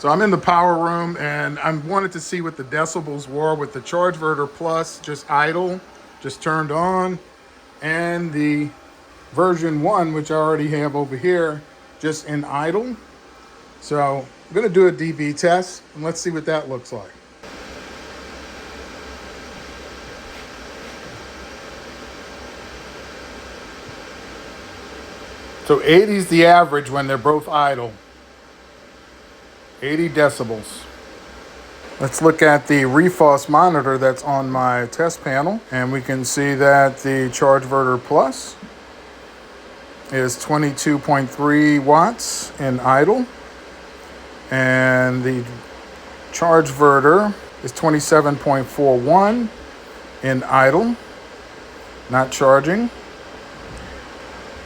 So I'm in the power room and I wanted to see what the decibels were with the Chargeverter Plus, just idle, just turned on, and the version 1, which I already have over here, just in idle. So I'm gonna do a dB test and let's see what that looks like. So 80 is the average when they're both idle. 80 decibels. Let's look at the REFOS monitor that's on my test panel, and we can see that the Chargeverter Plus is 22.3 watts in idle, and the Chargeverter is 27.41 in idle, not charging.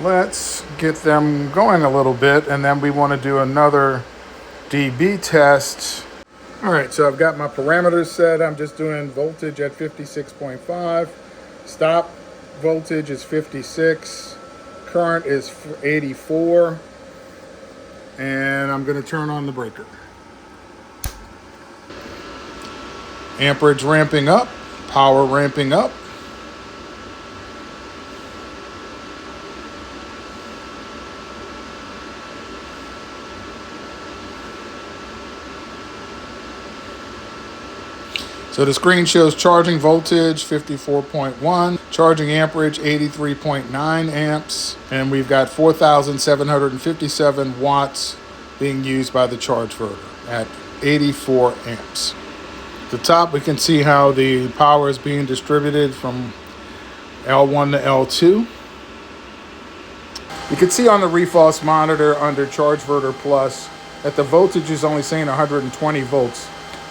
Let's get them going a little bit, and then we want to do another dB test. All right, so I've got my parameters set. I'm just doing voltage at 56.5. Stop voltage is 56. Current is 84. And I'm going to turn on the breaker. Amperage ramping up, power ramping up. So the screen shows charging voltage 54.1, charging amperage 83.9 amps, and we've got 4,757 watts being used by the Chargeverter at 84 amps. At the top, we can see how the power is being distributed from L1 to L2. You can see on the REFOS monitor under Chargeverter Plus that the voltage is only saying 120 volts.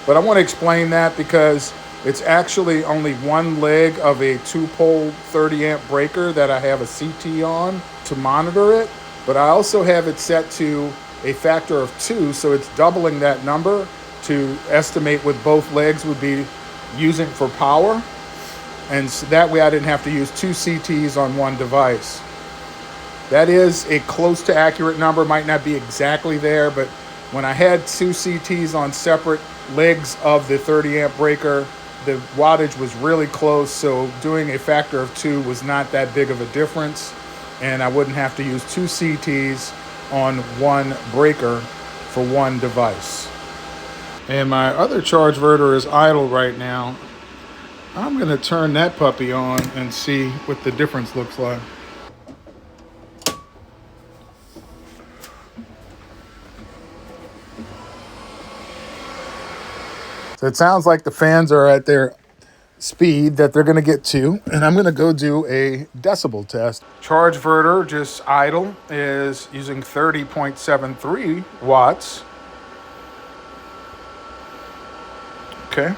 But I want to explain that because it's actually only one leg of a 2-pole 30 amp breaker that I have a CT on to monitor it. But I also have it set to a factor of 2, so it's doubling that number to estimate what both legs would be using for power. And so that way I didn't have to use 2 CTs on one device. That is a close to accurate number, might not be exactly there, but when I had 2 CTs on separate legs of the 30 amp breaker, the wattage was really close, so doing a factor of 2 was not that big of a difference, and I wouldn't have to use 2 CTs on one breaker for one device. And my other Chargeverter is idle right now. I'm going to turn that puppy on and see what the difference looks like. So it sounds like the fans are at their speed that they're going to get to, and I'm going to go do a decibel test. Chargeverter, just idle, is using 30.73 watts. Okay.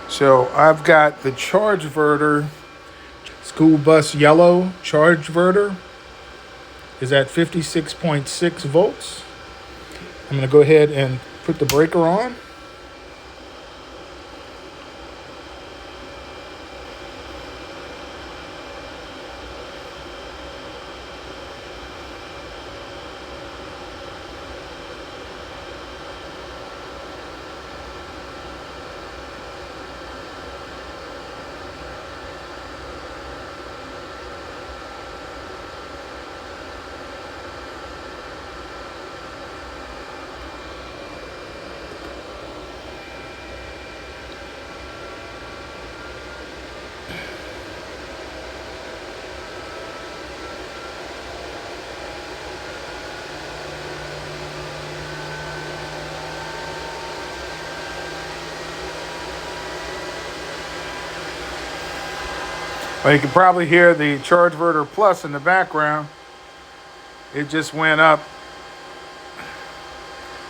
So I've got the Chargeverter school bus yellow Chargeverter is at 56.6 volts. I'm going to go ahead and put the breaker on. Well, you can probably hear the Chargeverter Plus in the background. It just went up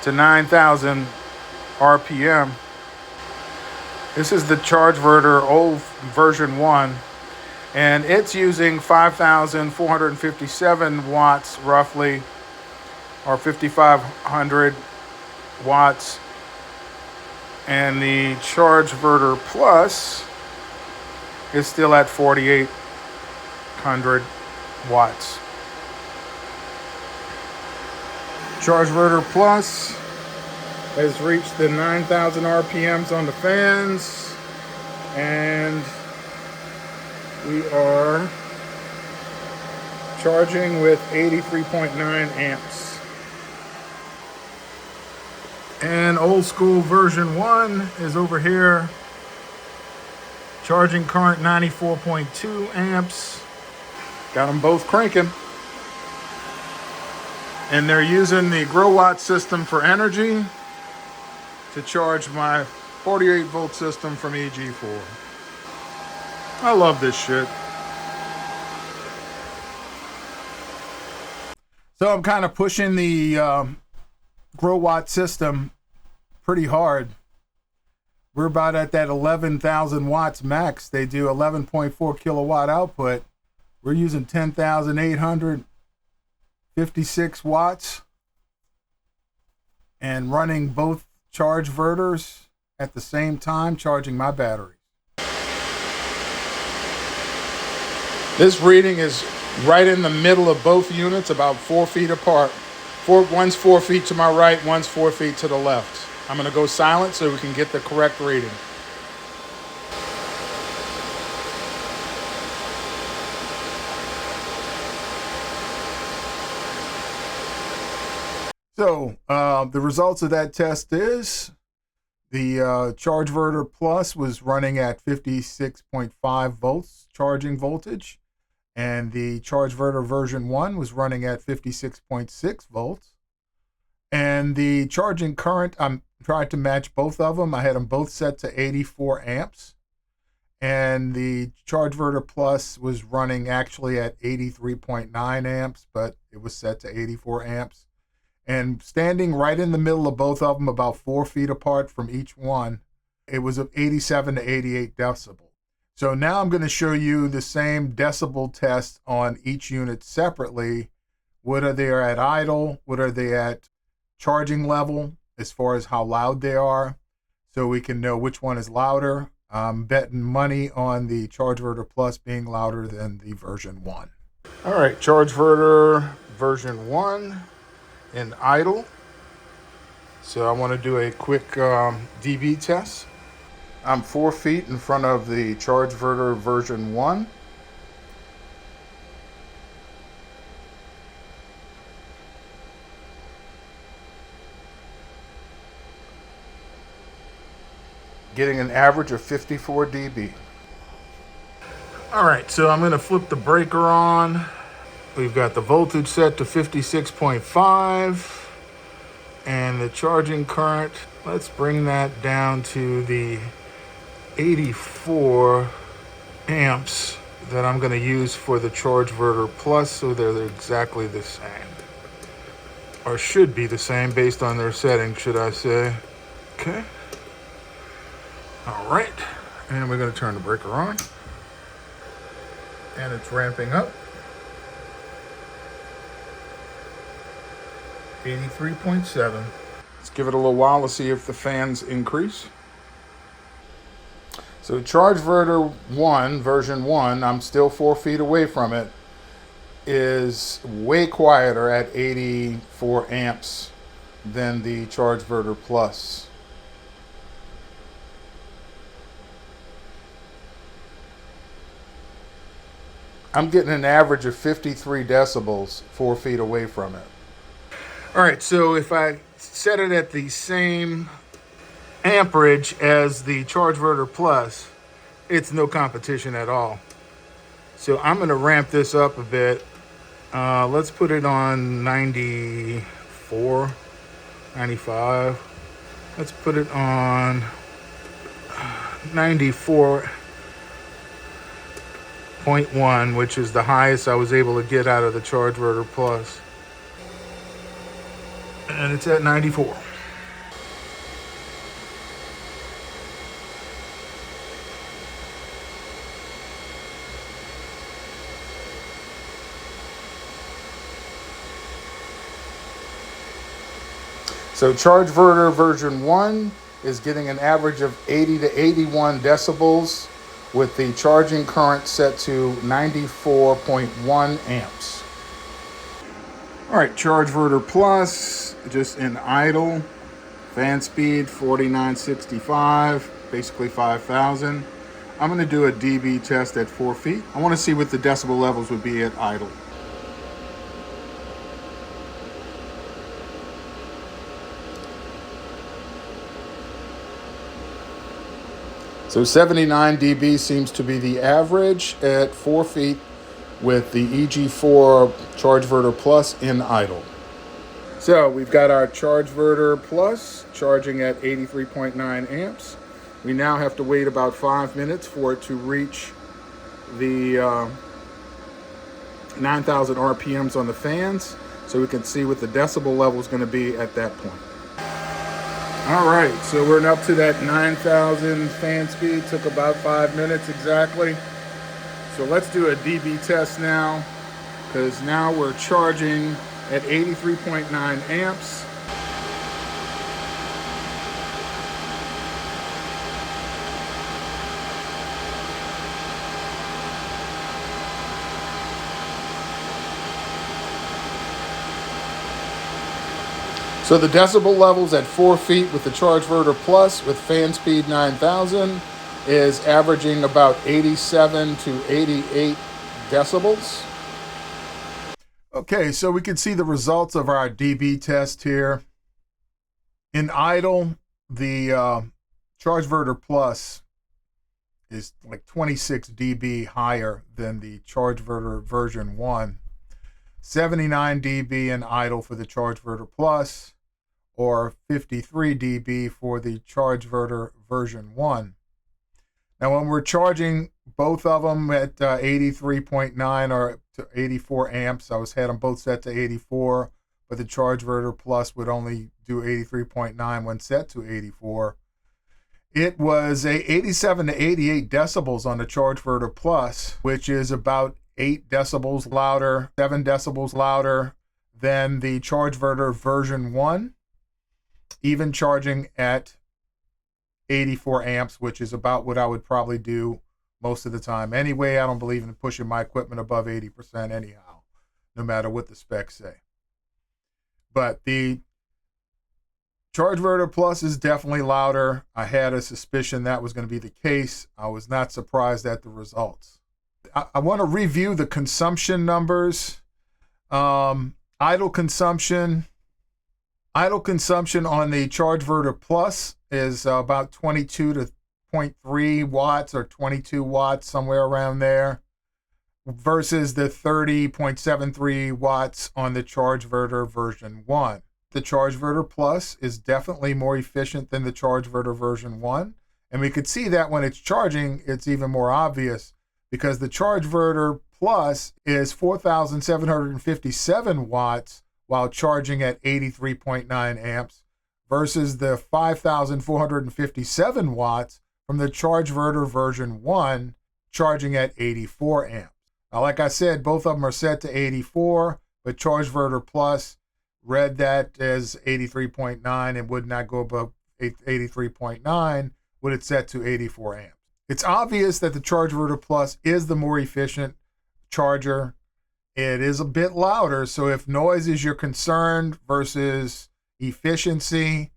to 9,000 RPM. This is the Chargeverter old version 1, and it's using 5,457 watts roughly, or 5,500 watts. And the Chargeverter Plus is still at 4,800 watts. Chargeverter Plus has reached the 9,000 RPMs on the fans, and we are charging with 83.9 amps. And old school version 1 is over here, charging current 94.2 amps. Got them both cranking. And they're using the grow watt system for energy to charge my 48 volt system from EG4. I love this shit. So I'm kind of pushing the grow watt system pretty hard. We're about at that 11,000 watts max. They do 11.4 kilowatt output. We're using 10,856 watts and running both Chargeverters at the same time, charging my batteries. This reading is right in the middle of both units, about 4 feet apart. One's 4 feet to my right, one's 4 feet to the left. I'm going to go silent so we can get the correct reading. So the results of that test is the Chargeverter Plus was running at 56.5 volts charging voltage, and the Chargeverter version 1 was running at 56.6 volts. And the charging current, I'm trying to match both of them. I had them both set to 84 amps. And the Chargeverter Plus was running actually at 83.9 amps, but it was set to 84 amps. And standing right in the middle of both of them, about 4 feet apart from each one, it was 87 to 88 decibel. So now I'm going to show you the same decibel test on each unit separately. What are they at idle? What are they at charging level as far as how loud they are? So we can know which one is louder. I'm betting money on the Chargeverter Plus being louder than the version 1. All right, Chargeverter version 1 in idle. So I want to do a quick dB test. I'm 4 feet in front of the Chargeverter version 1. Getting an average of 54 dB. All right, so I'm going to flip the breaker on. We've got the voltage set to 56.5 and the charging current, let's bring that down to the 84 amps that I'm going to use for the Chargeverter Plus, so they're exactly the same. Or should be the same based on their setting, should I say. Okay. All right, and we're going to turn the breaker on. And it's ramping up. 83.7. Let's give it a little while to see if the fans increase. So Chargeverter 1, version 1, I'm still 4 feet away from it, is way quieter at 84 amps than the Chargeverter Plus. I'm getting an average of 53 decibels 4 feet away from it. All right, so if I set it at the same amperage as the Chargeverter Plus, it's no competition at all. So I'm going to ramp this up a bit. Let's put it on 94, 95. Let's put it on 94.1, which is the highest I was able to get out of the Chargeverter Plus. And it's at 94. So Chargeverter version 1 is getting an average of 80 to 81 decibels with the charging current set to 94.1 amps. All right, Chargeverter Plus, just in idle. Fan speed 4965, basically 5,000. I'm going to do a dB test at 4 feet. I want to see what the decibel levels would be at idle. So 79 dB seems to be the average at 4 feet with the EG4 Chargeverter Plus in idle. So we've got our Chargeverter Plus charging at 83.9 amps. We now have to wait about 5 minutes for it to reach the 9,000 RPMs on the fans, so we can see what the decibel level is going to be at that point. All right, so we're up to that 9,000 fan speed. Took about 5 minutes exactly. So let's do a dB test now, because now we're charging at 83.9 amps. So the decibel levels at 4 feet with the Chargeverter Plus with fan speed 9,000 is averaging about 87 to 88 decibels. Okay, so we can see the results of our dB test here. In idle, the Chargeverter Plus is like 26 dB higher than the Chargeverter version 1. 79 dB in idle for the Chargeverter Plus, or 53 dB for the Chargeverter version 1. Now when we're charging both of them at 83.9 or to 84 amps, I had them both set to 84, but the Chargeverter Plus would only do 83.9 when set to 84. It was 87 to 88 decibels on the Chargeverter Plus, which is about 8 decibels louder, 7 decibels louder than the Chargeverter version 1, even charging at 84 amps, which is about what I would probably do most of the time. Anyway, I don't believe in pushing my equipment above 80% anyhow, no matter what the specs say. But the Chargeverter Plus is definitely louder. I had a suspicion that was going to be the case. I was not surprised at the results. I want to review the consumption numbers. Idle consumption on the Chargeverter Plus is about 22.3 watts or 22 watts, somewhere around there, versus the 30.73 watts on the Chargeverter version 1. The Chargeverter Plus is definitely more efficient than the Chargeverter version 1, and we could see that when it's charging, it's even more obvious, because the Chargeverter Plus is 4,757 watts while charging at 83.9 amps versus the 5,457 watts from the Chargeverter version 1 charging at 84 amps. Now, like I said, both of them are set to 84, but Chargeverter Plus read that as 83.9 and would not go above 83.9 when it's set to 84 amps. It's obvious that the Chargeverter Plus is the more efficient charger. It is a bit louder, so if noise is your concern versus efficiency,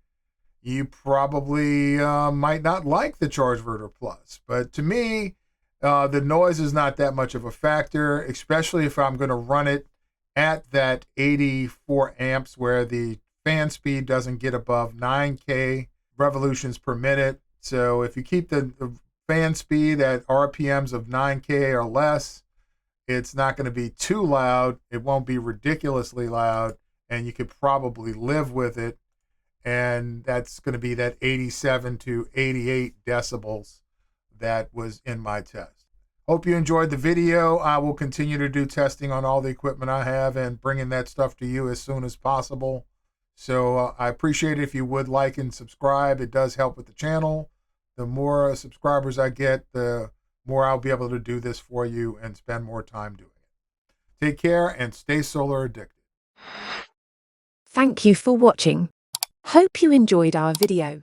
you probably might not like the Chargeverter Plus. But to me, the noise is not that much of a factor, especially if I'm going to run it at that 84 amps where the fan speed doesn't get above 9K revolutions per minute. So if you keep the fan speed at RPMs of 9K or less, it's not going to be too loud. It won't be ridiculously loud, and you could probably live with it. And that's going to be that 87 to 88 decibels that was in my test. Hope you enjoyed the video. I will continue to do testing on all the equipment I have and bringing that stuff to you as soon as possible. So I appreciate it if you would like and subscribe. It does help with the channel. The more subscribers I get, the more I'll be able to do this for you and spend more time doing it. Take care and stay solar addicted. Thank you for watching. Hope you enjoyed our video.